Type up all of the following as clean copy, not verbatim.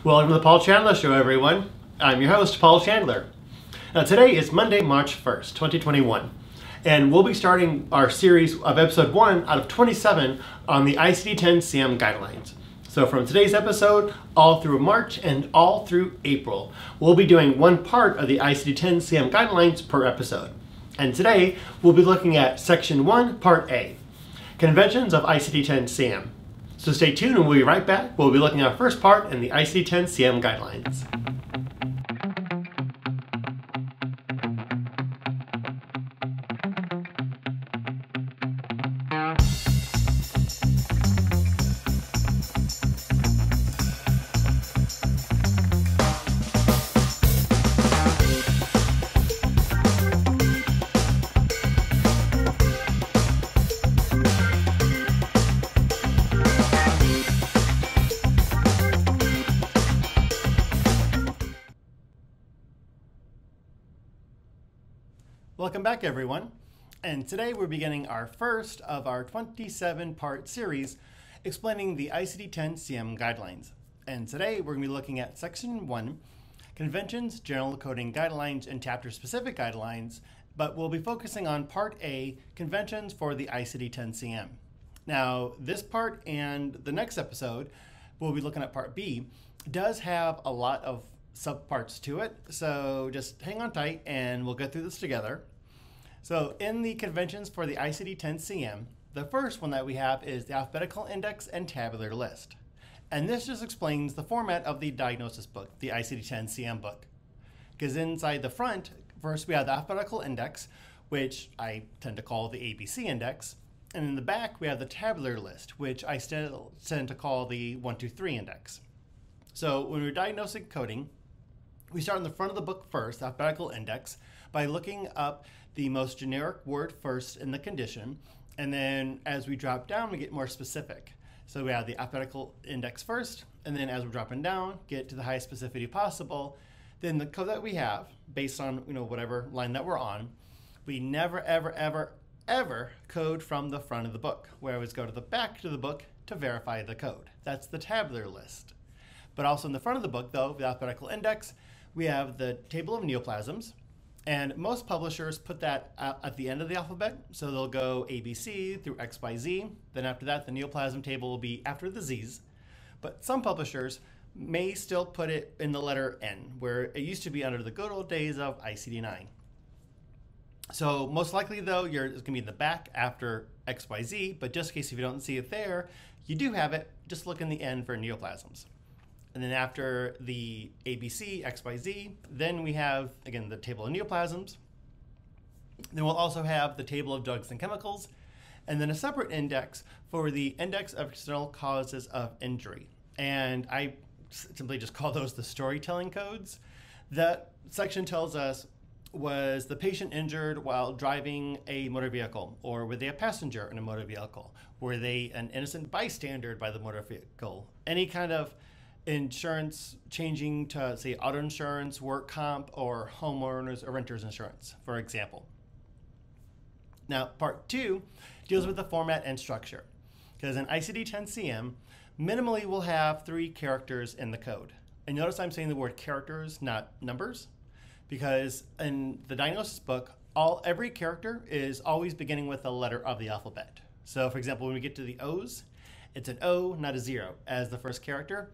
Welcome to the Paul Chandler Show, everyone. I'm your host, Paul Chandler. Now, today is Monday, March 1st, 2021, and we'll be starting our series of episode 1 out of 27 on the ICD-10-CM Guidelines. So from today's episode, all through March and all through April, we'll be doing one part of the ICD-10-CM Guidelines per episode. And today, we'll be looking at Section 1, Part A, Conventions of ICD-10-CM. So stay tuned and we'll be right back. We'll be looking at our first part in the ICD-10-CM Guidelines. Welcome back, everyone. And today we're beginning our first of our 27-part series explaining the ICD-10-CM Guidelines. And today we're going to be looking at Section 1, Conventions, General Coding Guidelines, and Chapter-Specific Guidelines, but we'll be focusing on Part A, Conventions for the ICD-10-CM. Now, this part and the next episode, we'll be looking at Part B, does have a lot of subparts to it, so just hang on tight and we'll go through this together. So in the conventions for the ICD-10-CM, the first one that we have is the alphabetical index and tabular list. And this just explains the format of the diagnosis book, the ICD-10-CM book. Because inside the front, first we have the alphabetical index, which I tend to call the ABC index. And in the back, we have the tabular list, which I still tend to call the 1, 2, 3 index. So when we're diagnosing coding, we start in the front of the book first, the alphabetical index, by looking up the most generic word first in the condition, and then as we drop down, we get more specific. So we have the alphabetical index first, and then as we're dropping down, get to the highest specificity possible. Then the code that we have, based on whatever line that we're on, we never, ever, ever, ever code from the front of the book. We always go to the back of the book to verify the code. That's the tabular list. But also in the front of the book, though, the alphabetical index, we have the table of neoplasms, and most publishers put that at the end of the alphabet, so they'll go ABC through XYZ. Then after that, the neoplasm table will be after the Z's. But some publishers may still put it in the letter N, where it used to be under the good old days of ICD-9. So most likely, though, it's going to be in the back after XYZ, but just in case if you don't see it there, you do have it. Just look in the N for neoplasms. And then after the ABC, XYZ, then we have, again, the table of neoplasms. Then we'll also have the table of drugs and chemicals, and then a separate index for the index of external causes of injury. And I simply just call those the storytelling codes. That section tells us, was the patient injured while driving a motor vehicle? Or were they a passenger in a motor vehicle? Were they an innocent bystander by the motor vehicle? Any kind of insurance changing to, say, auto insurance, work comp, or homeowners or renters insurance, for example. Now, part 2 deals with the format and structure. Because in ICD-10-CM, minimally we'll have 3 characters in the code. And notice I'm saying the word characters, not numbers, because in the diagnosis book, every character is always beginning with a letter of the alphabet. So, for example, when we get to the O's, it's an O, not a 0, as the first character.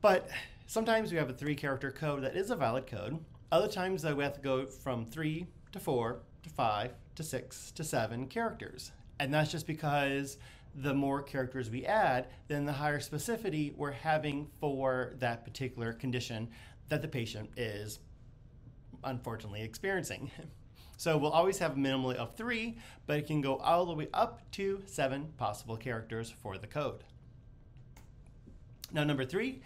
But sometimes we have a 3-character code that is a valid code. Other times, though, we have to go from 3 to 4 to 5 to 6 to 7 characters. And that's just because the more characters we add, then the higher specificity we're having for that particular condition that the patient is unfortunately experiencing. So we'll always have a minimally of 3, but it can go all the way up to 7 possible characters for the code. Now, number 3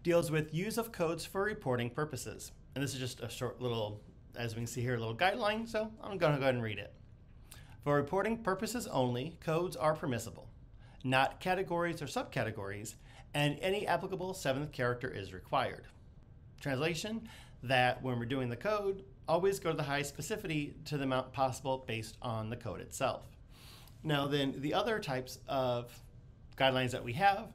deals with use of codes for reporting purposes. And this is just a short little, as we can see here, a little guideline, so I'm going to go ahead and read it. For reporting purposes only, codes are permissible, not categories or subcategories, and any applicable 7th character is required. Translation, that when we're doing the code, always go to the highest specificity to the amount possible based on the code itself. Now then, the other types of guidelines that we have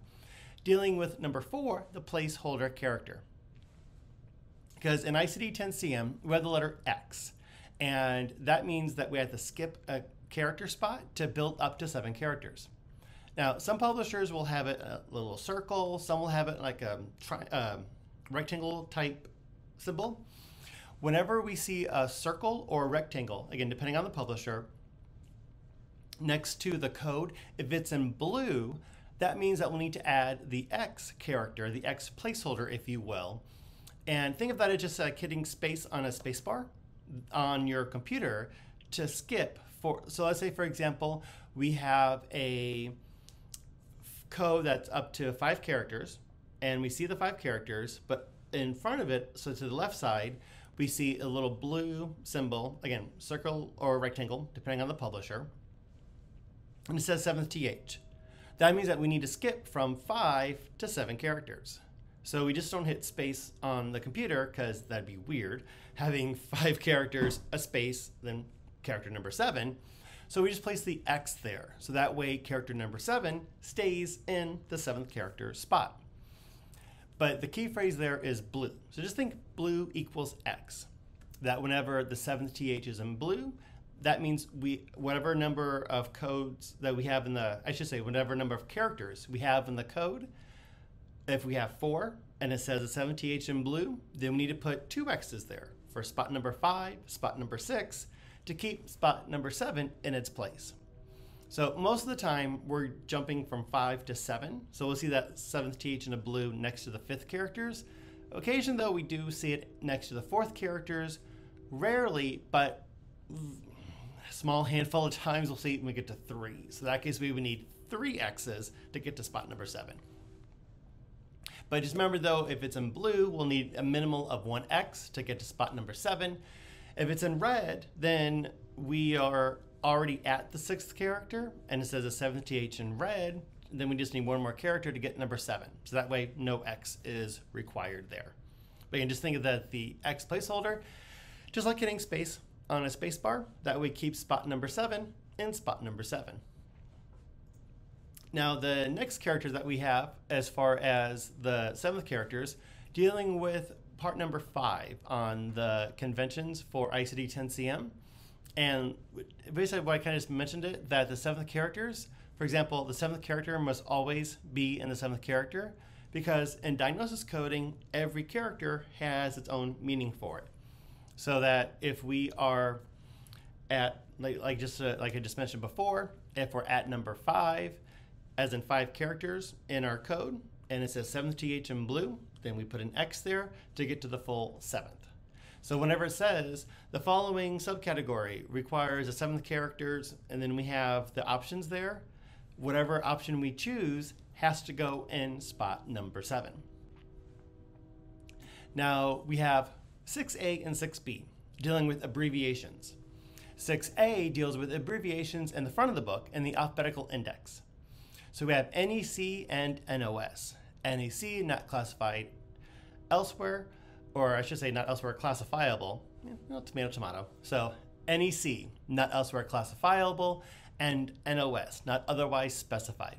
dealing with number 4, the placeholder character. Because in ICD-10-CM, we have the letter X, and that means that we have to skip a character spot to build up to 7 characters. Now, some publishers will have it a little circle, some will have it like a rectangle type symbol. Whenever we see a circle or a rectangle, again, depending on the publisher, next to the code, if it's in blue, that means that we'll need to add the X character, the X placeholder, if you will. And think of that as just hitting space on a spacebar on your computer to skip for. So let's say, for example, we have a code that's up to 5 characters, and we see the 5 characters, but in front of it, so to the left side, we see a little blue symbol, again, circle or rectangle, depending on the publisher, and it says 7th TH. That means that we need to skip from 5 to 7 characters. So we just don't hit space on the computer, because that'd be weird, having 5 characters, a space, then character number 7. So we just place the X there. So that way character number 7 stays in the 7th character spot. But the key phrase there is blue. So just think blue equals X. That whenever the 7th TH is in blue, that means whatever number of codes that we have in the, whatever number of characters we have in the code, if we have 4 and it says a 7th TH in blue, then we need to put 2 X's there for spot number 5, spot number 6, to keep spot number 7 in its place. So most of the time we're jumping from 5 to 7. So we'll see that 7th TH in a blue next to the 5th characters. Occasionally though, we do see it next to the 4th characters. Rarely, but a small handful of times we'll see it when we get to 3. So in that case we would need 3 X's to get to spot number 7. But just remember though, if it's in blue, we'll need a minimal of 1 X to get to spot number 7. If it's in red, then we are already at the 6th character, and it says a 7th TH in red, then we just need 1 more character to get number 7. So that way, no X is required there. But you can just think of that the X placeholder, just like hitting space on a space bar, that way keep spot number 7 in spot number 7. Now, the next character that we have, as far as the 7th characters, dealing with part number 5 on the conventions for ICD-10-CM. And basically what I kind of just mentioned it, that the 7th characters, for example, the 7th character must always be in the 7th character, because in diagnosis coding, every character has its own meaning for it. So that if we are at, like I just mentioned before, if we're at number 5, as in 5 characters in our code, and it says 7th TH in blue, then we put an X there to get to the full 7th. So whenever it says the following subcategory requires the 7th characters, and then we have the options there, whatever option we choose has to go in spot number 7. Now we have 6A and 6B dealing with abbreviations. 6A deals with abbreviations in the front of the book in the alphabetical index. So we have NEC and NOS. NEC, not classified elsewhere, or I should say not elsewhere classifiable, tomato, tomato. So NEC, not elsewhere classifiable, and NOS, not otherwise specified.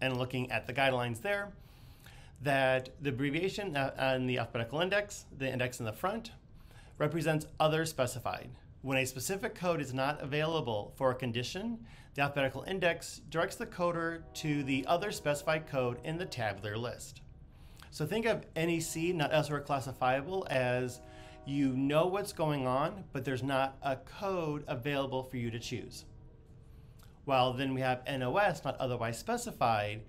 And looking at the guidelines there, that the abbreviation on the alphabetical index, the index in the front, represents other specified. When a specific code is not available for a condition, the alphabetical index directs the coder to the other specified code in the tabular list. So think of NEC, not elsewhere classifiable, as you know what's going on, but there's not a code available for you to choose. While then we have NOS, not otherwise specified,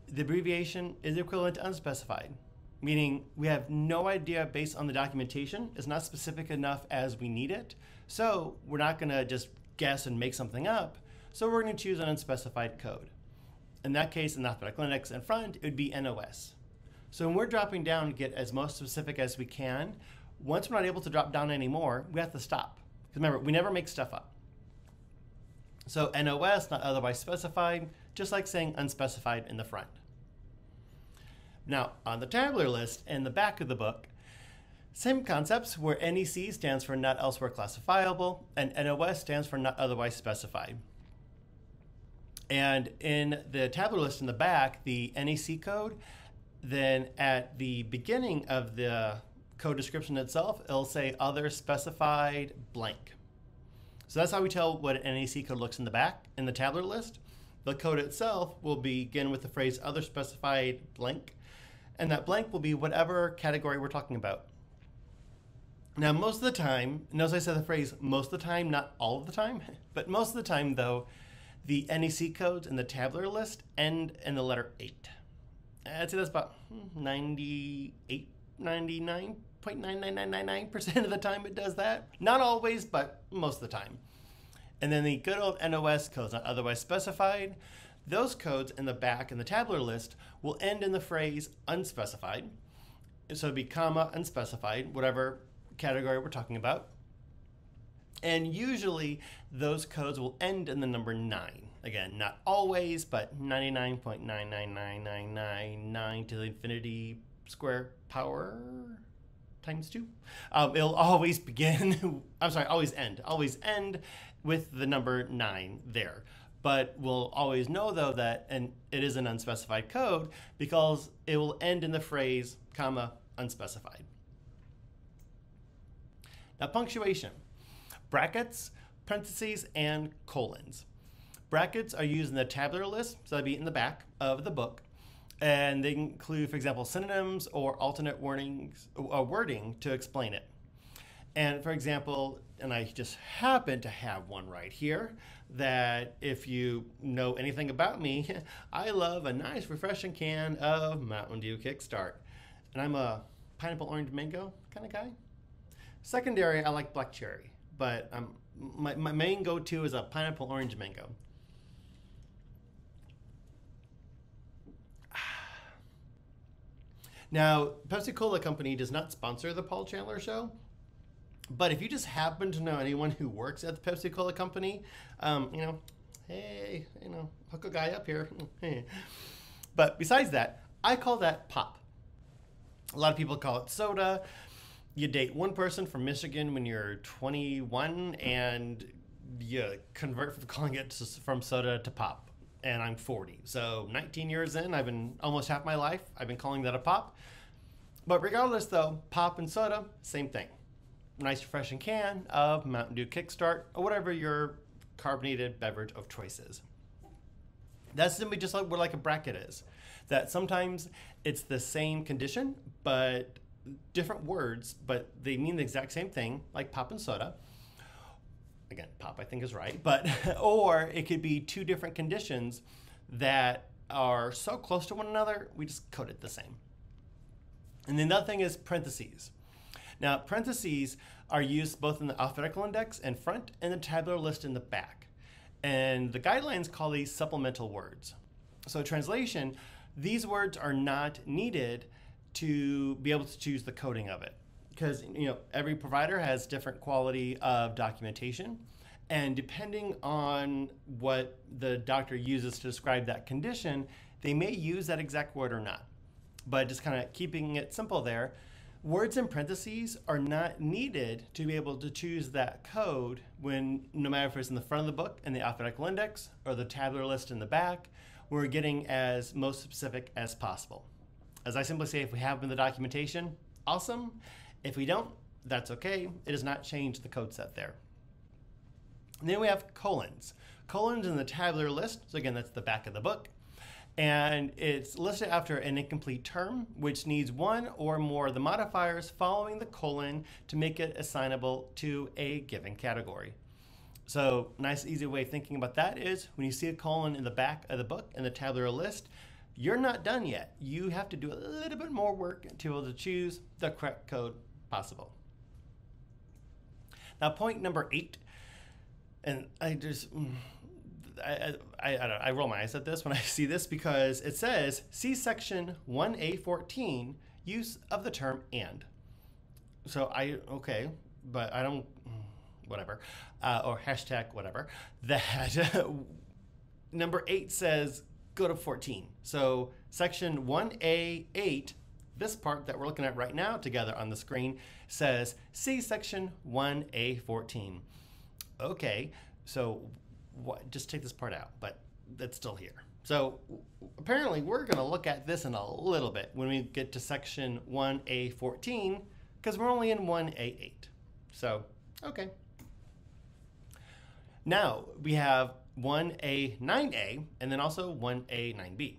the abbreviation is equivalent to unspecified, meaning we have no idea based on the documentation. It's not specific enough as we need it. So we're not going to just guess and make something up. So we're going to choose an unspecified code. In that case, in the alphabetical index in front, it would be NOS. So when we're dropping down to get as most specific as we can, once we're not able to drop down anymore, we have to stop. Because remember, we never make stuff up. So NOS, not otherwise specified, just like saying unspecified in the front. Now, on the tabular list in the back of the book, same concepts where NEC stands for not elsewhere classifiable and NOS stands for not otherwise specified. And in the tabular list in the back, the NAC code, then at the beginning of the code description itself, it'll say other specified blank. So that's how we tell what an NAC code looks in the back in the tabular list. The code itself will begin with the phrase other specified blank, and that blank will be whatever category we're talking about. Now, most of the time, notice I said the phrase most of the time, not all of the time, but most of the time, though, the NAC codes in the tabular list end in the letter 8. I'd say that's about 99.99999% of the time it does that. Not always, but most of the time. And then the good old NOS codes, not otherwise specified, those codes in the back in the tabular list will end in the phrase unspecified. So it'd be comma unspecified, whatever category we're talking about. And usually those codes will end in the number 9. Again, not always, but 99.99999 to the infinity square power times 2. It'll always begin, always end with the number 9 there. But we'll always know, though, that it is an unspecified code because it will end in the phrase, comma, unspecified. Now, punctuation. Brackets, parentheses, and colons. Brackets are used in the tabular list, so that'd be in the back of the book. And they include, for example, synonyms or alternate wording to explain it. And for example, and I just happen to have one right here, that if you know anything about me, I love a nice refreshing can of Mountain Dew Kickstart. And I'm a pineapple orange mango kind of guy. Secondary, I like black cherry, but my main go-to is a pineapple orange mango. Now, Pepsi-Cola Company does not sponsor the Paul Chandler Show, but if you just happen to know anyone who works at the Pepsi-Cola Company, hey, hook a guy up here. But besides that, I call that pop. A lot of people call it soda. You date one person from Michigan when you're 21, and you convert from calling it from soda to pop. And I'm 40. So 19 years in, I've been almost half my life, I've been calling that a pop. But regardless though, pop and soda, same thing. Nice refreshing can of Mountain Dew Kickstart or whatever your carbonated beverage of choice is. That's simply just like a bracket is. That sometimes it's the same condition, but different words, but they mean the exact same thing, like pop and soda. Again, pop I think is right, but or it could be two different conditions that are so close to one another, we just code it the same. And the other thing is parentheses. Now, parentheses are used both in the alphabetical index in front and the tabular list in the back. And the guidelines call these supplemental words. So translation, these words are not needed to be able to choose the coding of it. Because every provider has different quality of documentation, and depending on what the doctor uses to describe that condition, they may use that exact word or not. But just kind of keeping it simple there, words in parentheses are not needed to be able to choose that code when, no matter if it's in the front of the book in the alphabetical index or the tabular list in the back, we're getting as most specific as possible. As I simply say, if we have them in the documentation, awesome. If we don't, that's okay. It does not change the code set there. And then we have colons. Colons in the tabular list, so again, that's the back of the book. And it's listed after an incomplete term, which needs one or more of the modifiers following the colon to make it assignable to a given category. So nice, easy way of thinking about that is when you see a colon in the back of the book in the tabular list, you're not done yet. You have to do a little bit more work to be able to choose the correct code possible. Now, point number 8, and I roll my eyes at this when I see this because it says, see section 1A14, use of the term and. So okay, but I don't, whatever, or hashtag whatever, that number 8 says go to 14. So section 1A8, this part that we're looking at right now together on the screen says, see section 1A14. Okay, so just take this part out, but that's still here. So apparently we're going to look at this in a little bit when we get to section 1A14, because we're only in 1A8. So, okay. Now we have 1A9A and then also 1A9B.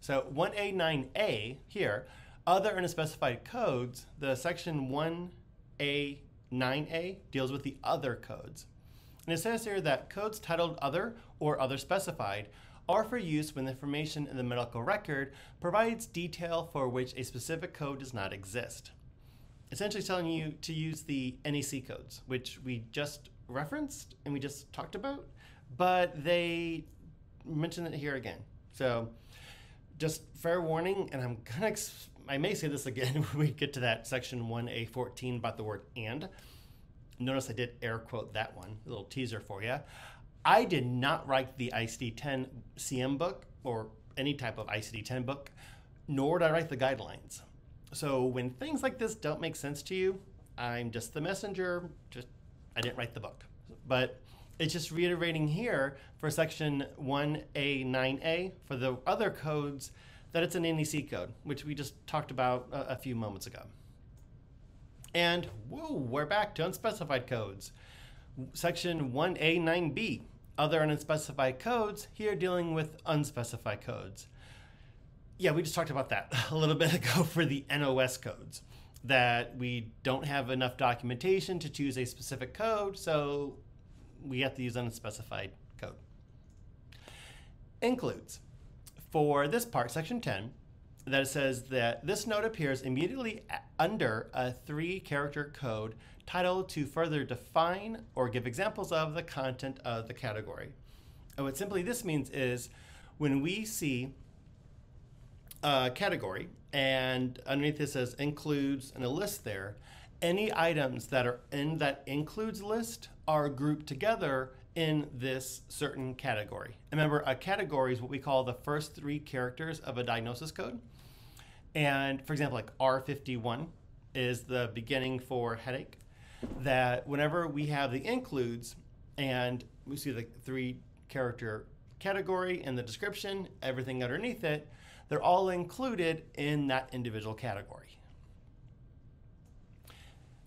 So 1A9A here, other unspecified codes, the section 1A9A deals with the other codes. And it says here that codes titled other or other specified are for use when the information in the medical record provides detail for which a specific code does not exist. Essentially telling you to use the NEC codes, which we just referenced and we just talked about, but they mention it here again. So just fair warning, and I may say this again when we get to that section 1A14 about the word and. Notice I did air quote that one, a little teaser for you. I did not write the ICD-10-CM book or any type of ICD-10 book, nor did I write the guidelines. So when things like this don't make sense to you, I'm just the messenger, I didn't write the book. But it's just reiterating here for section 1A9A for the other codes that it's an NEC code, which we just talked about a few moments ago. And whoa, we're back to unspecified codes. Section 1A9B, other unspecified codes, here dealing with unspecified codes. Yeah, we just talked about that a little bit ago for the NOS codes, that we don't have enough documentation to choose a specific code, so we have to use unspecified code. Includes. For this part, section 10, that it says that this note appears immediately under a 3-character code titled to further define or give examples of the content of the category. And what simply this means is when we see a category and underneath it says includes and a list there, any items that are in that includes list are grouped together in this certain category. Remember, a category is what we call the first 3 characters of a diagnosis code. And for example, like R51 is the beginning for headache, that whenever we have the includes and we see the 3-character category and the description, everything underneath it, they're all included in that individual category.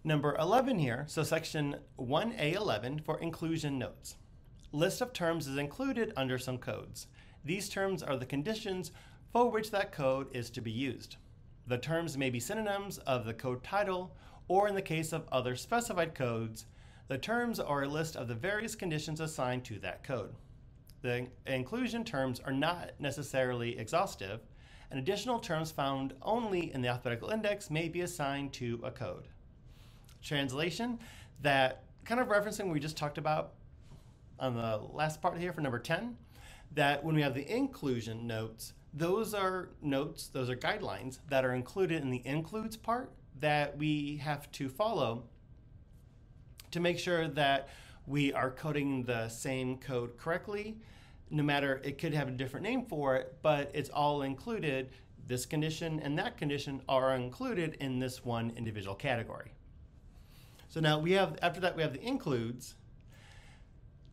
Number 11 here, so section 1A11 for inclusion notes. List of terms is included under some codes. These terms are the conditions for which that code is to be used. The terms may be synonyms of the code title, or in the case of other specified codes, the terms are a list of the various conditions assigned to that code. The inclusion terms are not necessarily exhaustive, and additional terms found only in the alphabetical index may be assigned to a code. Translation, that kind of referencing what we just talked about on the last part here for number 10, that when we have the inclusion notes, those are guidelines that are included in the includes part that we have to follow to make sure that we are coding the same code correctly. No matter, it could have a different name for it, but it's all included. This condition and that condition are included in this one individual category. So now we have, after that we have the includes.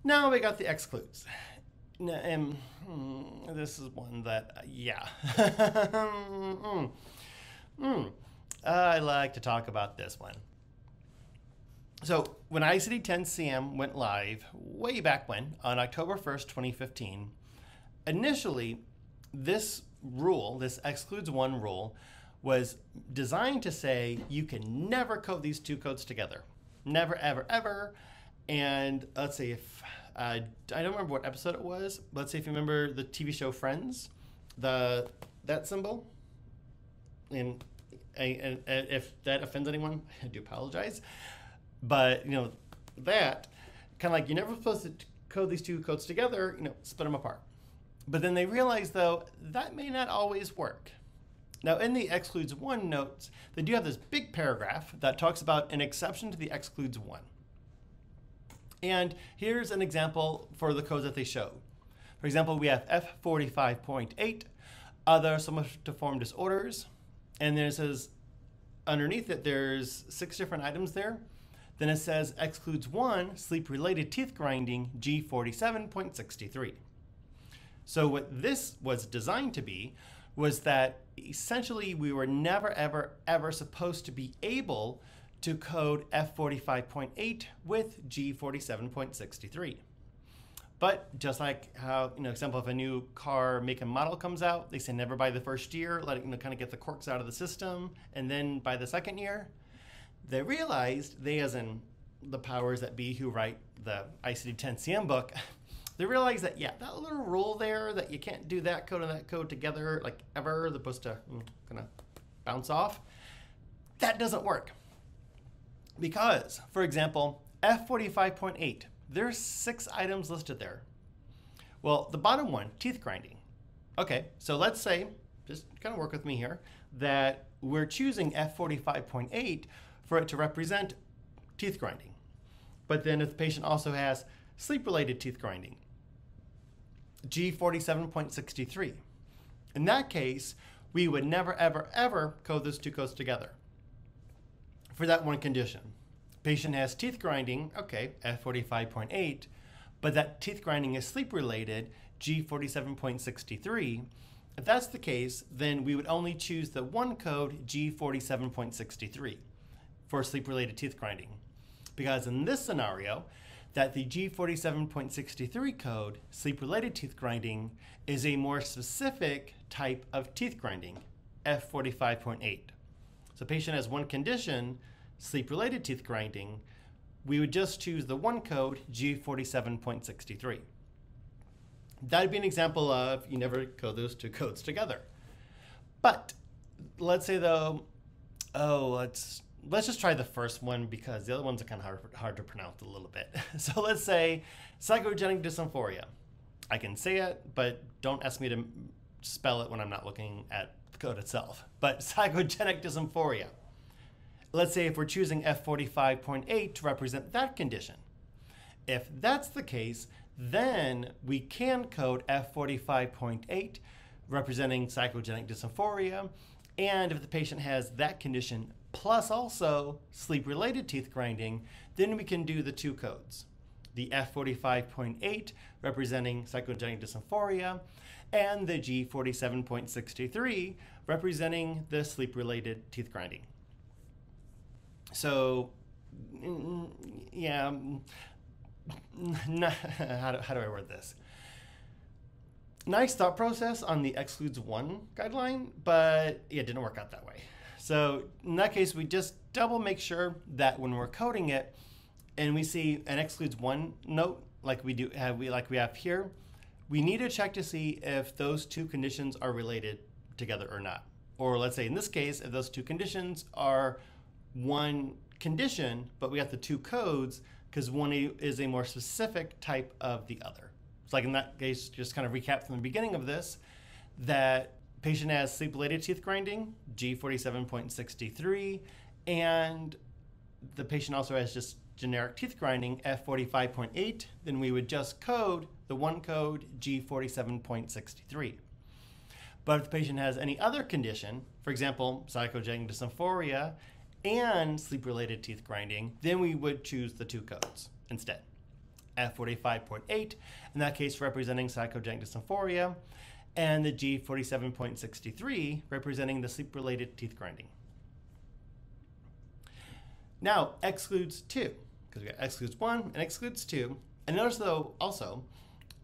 Now we got the excludes. And this is one that, yeah. I like to talk about this one. So when ICD-10-CM went live way back when, on October 1st, 2015, initially this rule, this excludes one rule, was designed to say you can never code these 2 codes together. Never, ever, ever. And let's see if, I don't remember what episode it was, but let's see if you remember the TV show Friends, that symbol. And if that offends anyone, I do apologize. But, you know, that kind of like you're never supposed to code these 2 codes together, you know, split them apart. But then they realized, though, that may not always work. Now, in the excludes one notes, they do have this big paragraph that talks about an exception to the excludes one. And here's an example for the codes that they show. For example, we have F45.8, other somatoform disorders, and then it says underneath it there's 6 different items there. Then it says excludes one, sleep-related teeth grinding, G47.63. So what this was designed to be was that essentially we were never, ever, ever supposed to be able to code F45.8 with G47.63. But just like how, example, if a new car make and model comes out, they say never buy the first year, let it kind of get the quirks out of the system, and then by the second year, they realized, they as in the powers that be who write the ICD-10-CM book, they realized that, yeah, that little rule there that you can't do that code and that code together, like ever, they're supposed to kind of bounce off, that doesn't work. Because, for example, F45.8, there's 6 items listed there. Well, the bottom one, teeth grinding. Okay, so let's say, just kind of work with me here, that we're choosing F45.8 for it to represent teeth grinding. But then if the patient also has sleep-related teeth grinding, G47.63. In that case, we would never, ever, ever code those 2 codes together for that one condition. Patient has teeth grinding, okay, F45.8, but that teeth grinding is sleep-related, G47.63. If that's the case, then we would only choose the one code, G47.63, for sleep-related teeth grinding. Because in this scenario, that the G47.63 code, sleep-related teeth grinding, is a more specific type of teeth grinding, F45.8. So patient has one condition, sleep-related teeth grinding, we would just choose the one code, G47.63. That would be an example of you never code those 2 codes together. But let's say though, let's just try the first one because the other ones are kind of hard to pronounce a little bit. So let's say Psychogenic Dysphoria. I can say it, but don't ask me to spell it when I'm not looking at the code itself. But Psychogenic Dysphoria. Let's say if we're choosing F45.8 to represent that condition. If that's the case, then we can code F45.8 representing psychogenic dysphoria. And if the patient has that condition plus also sleep-related teeth grinding, then we can do the 2 codes. The F45.8 representing psychogenic dysphoria and the G47.63 representing the sleep-related teeth grinding. So, yeah, how do I word this? Nice thought process on the excludes 1 guideline, but yeah, it didn't work out that way. So in that case, we just double make sure that when we're coding it and we see an excludes 1 note like we have here, we need to check to see if those 2 conditions are related together or not. Or let's say in this case, if those 2 conditions are one condition, but we have the 2 codes because one is a more specific type of the other. So like in that case, just kind of recap from the beginning of this, that patient has sleep-related teeth grinding, G47.63, and the patient also has just generic teeth grinding, F45.8, then we would just code the one code, G47.63. But if the patient has any other condition, for example, psychogenic dysphoria and sleep-related teeth grinding, then we would choose the 2 codes instead. F45.8, in that case representing psychogenic dysphoria, and the G47.63 representing the sleep-related teeth grinding. Now, excludes 2, because we got excludes 1 and excludes 2. And notice though also,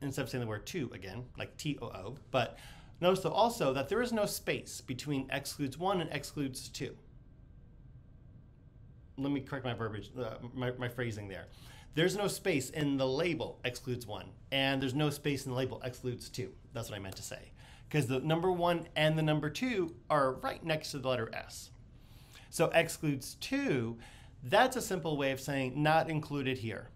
instead of saying the word 2 again, like T-O-O, but notice though also that there is no space between excludes 1 and excludes 2. Let me correct my verbiage, my phrasing there. There's no space in the label excludes 1, and there's no space in the label excludes 2. That's what I meant to say. Because the number 1 and the number 2 are right next to the letter S. So excludes 2, that's a simple way of saying not included here.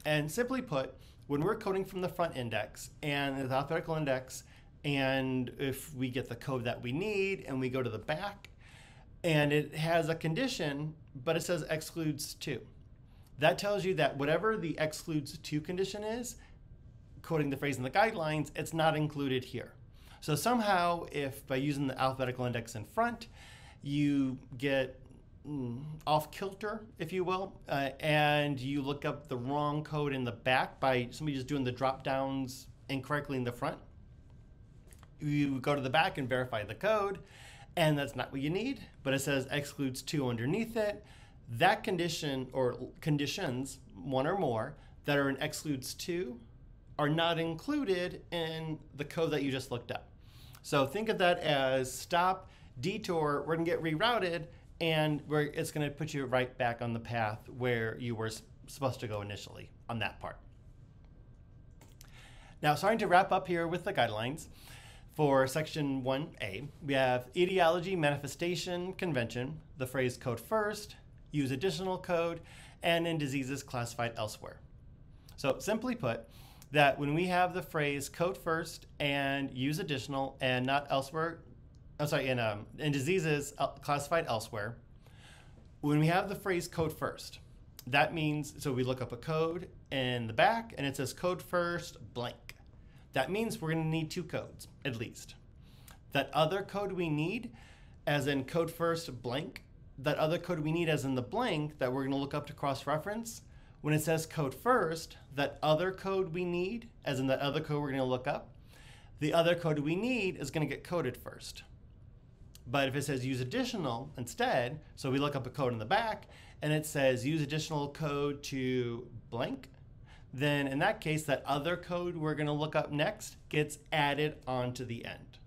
And simply put, when we're coding from the front index and the alphabetical index, and if we get the code that we need and we go to the back, and it has a condition, but it says excludes 2. That tells you that whatever the excludes 2 condition is, quoting the phrase in the guidelines, it's not included here. So somehow, if by using the alphabetical index in front, you get off kilter, if you will, and you look up the wrong code in the back by somebody just doing the drop downs incorrectly in the front, you go to the back and verify the code, and that's not what you need, but it says excludes 2 underneath it. That condition or conditions, one or more, that are in excludes 2 are not included in the code that you just looked up. So think of that as stop, detour, we're gonna get rerouted, and it's gonna put you right back on the path where you were supposed to go initially on that part. Now, starting to wrap up here with the guidelines. For section 1A, we have etiology, manifestation, convention, the phrase code first, use additional code, and in diseases classified elsewhere. So simply put, that when we have the phrase code first and use additional and not elsewhere, in diseases classified elsewhere, when we have the phrase code first, that means, so we look up a code in the back and it says code first blank. That means we're going to need 2 codes, at least. That other code we need, as in code first blank, that other code we need as in the blank that we're going to look up to cross-reference, when it says code first, that other code we need, as in that other code we're going to look up, the other code we need is going to get coded first. But if it says use additional instead, so we look up a code in the back, and it says use additional code to blank, then in that case, that other code we're going to look up next gets added onto the end.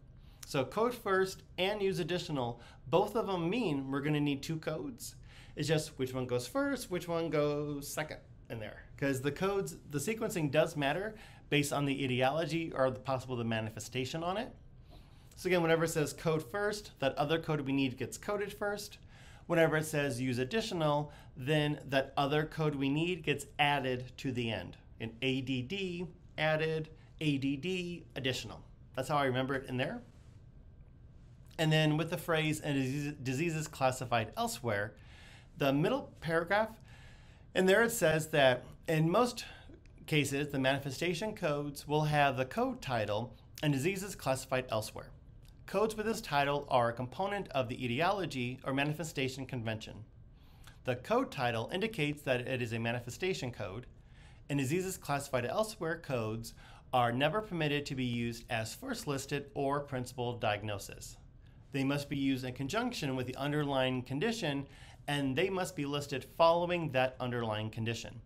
So code first and use additional, both of them mean we're going to need 2 codes. It's just which one goes first, which one goes second in there. Because the codes, the sequencing does matter based on the etiology or the manifestation on it. So again, whenever it says code first, that other code we need gets coded first. Whenever it says use additional, then that other code we need gets added to the end. In ADD, added, ADD, additional. That's how I remember it in there. And then with the phrase, and diseases classified elsewhere, the middle paragraph, and there it says that in most cases, the manifestation codes will have the code title and diseases classified elsewhere. Codes with this title are a component of the etiology or manifestation convention. The code title indicates that it is a manifestation code, and diseases classified elsewhere codes are never permitted to be used as first listed or principal diagnosis. They must be used in conjunction with the underlying condition, and they must be listed following that underlying condition.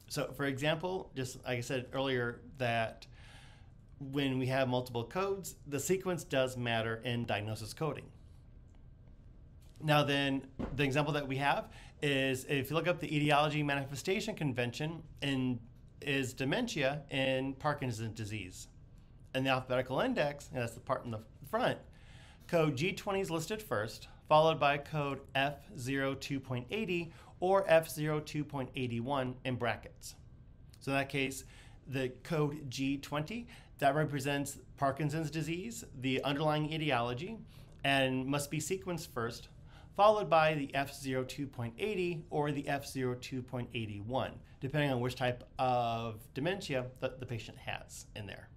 So for example, just like I said earlier, that when we have multiple codes, the sequence does matter in diagnosis coding. Now then, the example that we have is if you look up the etiology manifestation convention is dementia in Parkinson's disease. In the alphabetical index, and that's the part in the front, code G20 is listed first, followed by code F02.80 or F02.81 in brackets. So in that case, the code G20, that represents Parkinson's disease, the underlying etiology, and must be sequenced first, followed by the F02.80 or the F02.81, depending on which type of dementia that the patient has in there.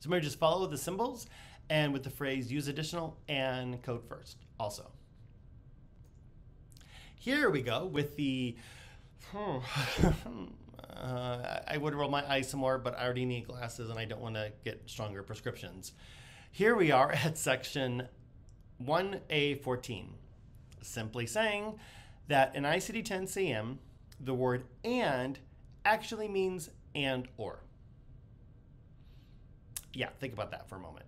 So maybe just follow the symbols and with the phrase use additional and code first also. Here we go with the, I would roll my eyes some more, but I already need glasses and I don't want to get stronger prescriptions. Here we are at section 1A14, simply saying that in ICD-10-CM, the word and actually means and or. Yeah, think about that for a moment.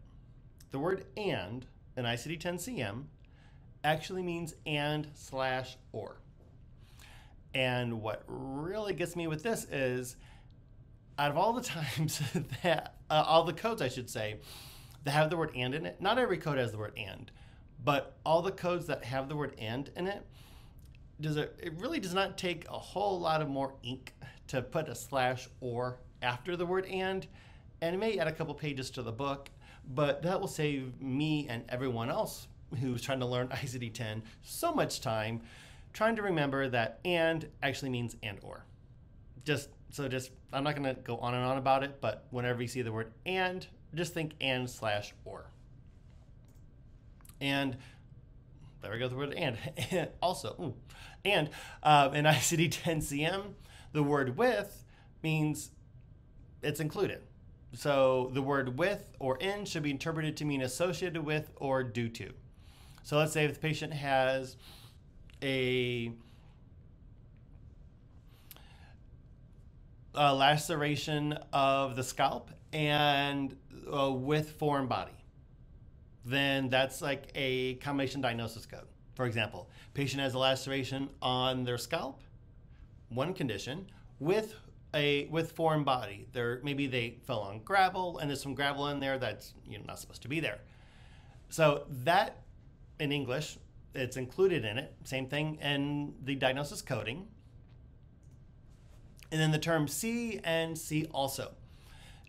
The word and in ICD-10-CM actually means and/or. And what really gets me with this is, out of all the times that, all the codes I should say, that have the word and in it, not every code has the word and, but all the codes that have the word and in it, it really does not take a whole lot of more ink to put a slash or after the word and it may add a couple pages to the book, but that will save me and everyone else who's trying to learn ICD-10 so much time trying to remember that and actually means and or. I'm not going to go on and on about it, but whenever you see the word and, just think and/or. And there we go, the word and. Also, in ICD-10-CM, the word with means it's included. So the word with or in should be interpreted to mean associated with or due to. So let's say if the patient has a laceration of the scalp and with foreign body, then that's like a combination diagnosis code. For example, patient has a laceration on their scalp, one condition, with foreign body. Maybe they fell on gravel and there's some gravel in there that's not supposed to be there. So that in English, it's included in it. Same thing in the diagnosis coding. And then the term see and see also.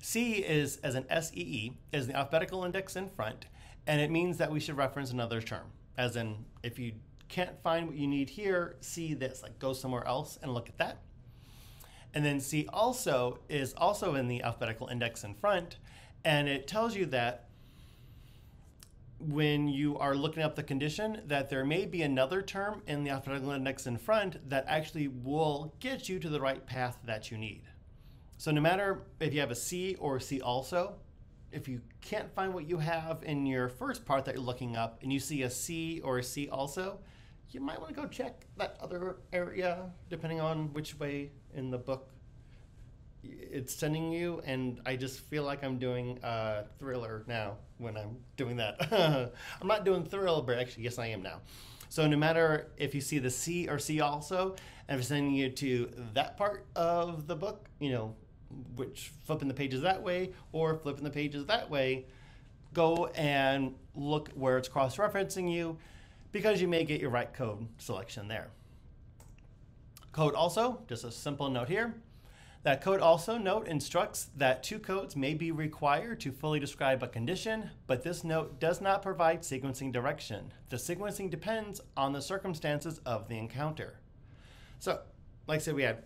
See is, as an SEE, is the alphabetical index in front, and it means that we should reference another term. As in, if you can't find what you need here, see this, like go somewhere else and look at that. And then see also is also in the alphabetical index in front, and it tells you that when you are looking up the condition, that there may be another term in the alphabetical index in front that actually will get you to the right path that you need. So no matter if you have a C or C also, if you can't find what you have in your first part that you're looking up and you see a C or a C also, you might want to go check that other area depending on which way in the book it's sending you. And I just feel like I'm doing Thriller now when I'm doing that. I'm not doing Thriller, but actually, yes, I am now. So no matter if you see the C or C also, and if it's sending you to that part of the book, which flipping the pages that way or flipping the pages that way, go and look where it's cross-referencing you, because you may get your right code selection there. Code also, just a simple note here, that code also note instructs that 2 codes may be required to fully describe a condition, but this note does not provide sequencing direction. The sequencing depends on the circumstances of the encounter. So, like I said, we had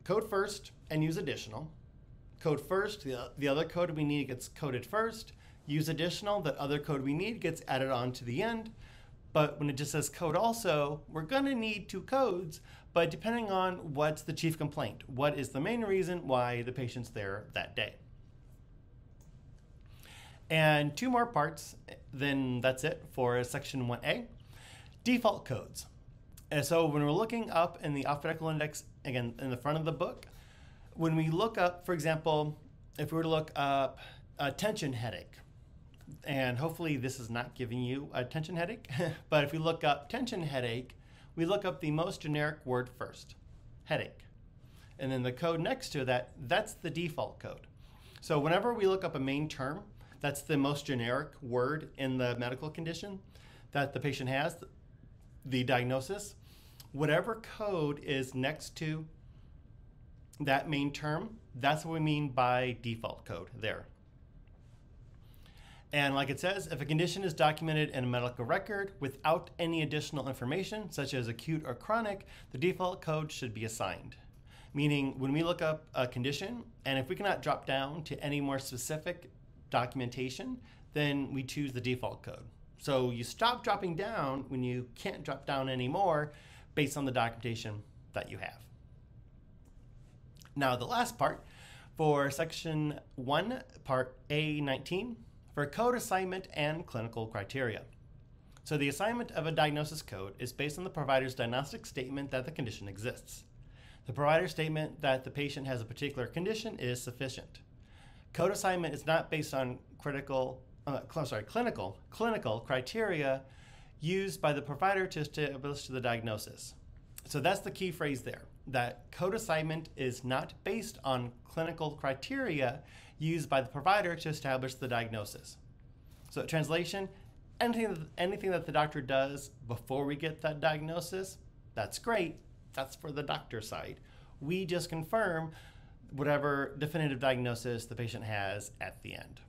code first and use additional. Code first, the other code we need gets coded first. Use additional, that other code we need gets added on to the end. But when it just says code also, we're going to need 2 codes, but depending on what's the chief complaint, what is the main reason why the patient's there that day. And 2 more parts, then that's it for section 1A. Default codes. And so when we're looking up in the alphabetical index, again, in the front of the book, when we look up, for example, if we were to look up a tension headache, and hopefully this is not giving you a tension headache, but if we look up tension headache, we look up the most generic word first, headache. And then the code next to that, that's the default code. So whenever we look up a main term, that's the most generic word in the medical condition that the patient has, the diagnosis. Whatever code is next to that main term, that's what we mean by default code there. And like it says, if a condition is documented in a medical record without any additional information, such as acute or chronic, the default code should be assigned. Meaning when we look up a condition, and if we cannot drop down to any more specific documentation, then we choose the default code. So you stop dropping down when you can't drop down anymore based on the documentation that you have. Now the last part for section 1, part A19, for code assignment and clinical criteria. So the assignment of a diagnosis code is based on the provider's diagnostic statement that the condition exists. The provider's statement that the patient has a particular condition is sufficient. Code assignment is not based on clinical criteria used by the provider to establish the diagnosis. So that's the key phrase there, that code assignment is not based on clinical criteria used by the provider to establish the diagnosis. So translation, anything that the doctor does before we get that diagnosis, that's great. That's for the doctor side. We just confirm whatever definitive diagnosis the patient has at the end.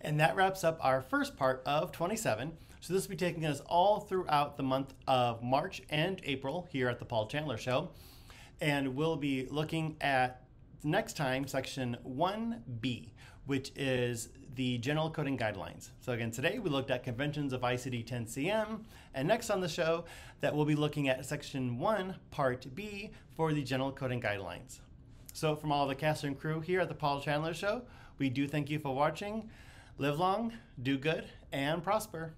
And that wraps up our first part of 27. So this will be taking us all throughout the month of March and April here at the Paul Chandler Show. And we'll be looking at next time section 1B, which is the general coding guidelines. So again, today we looked at conventions of ICD-10-CM, and next on the show that we'll be looking at section 1, part B for the general coding guidelines. So from all the cast and crew here at the Paul Chandler Show, we do thank you for watching. Live long, do good, and prosper.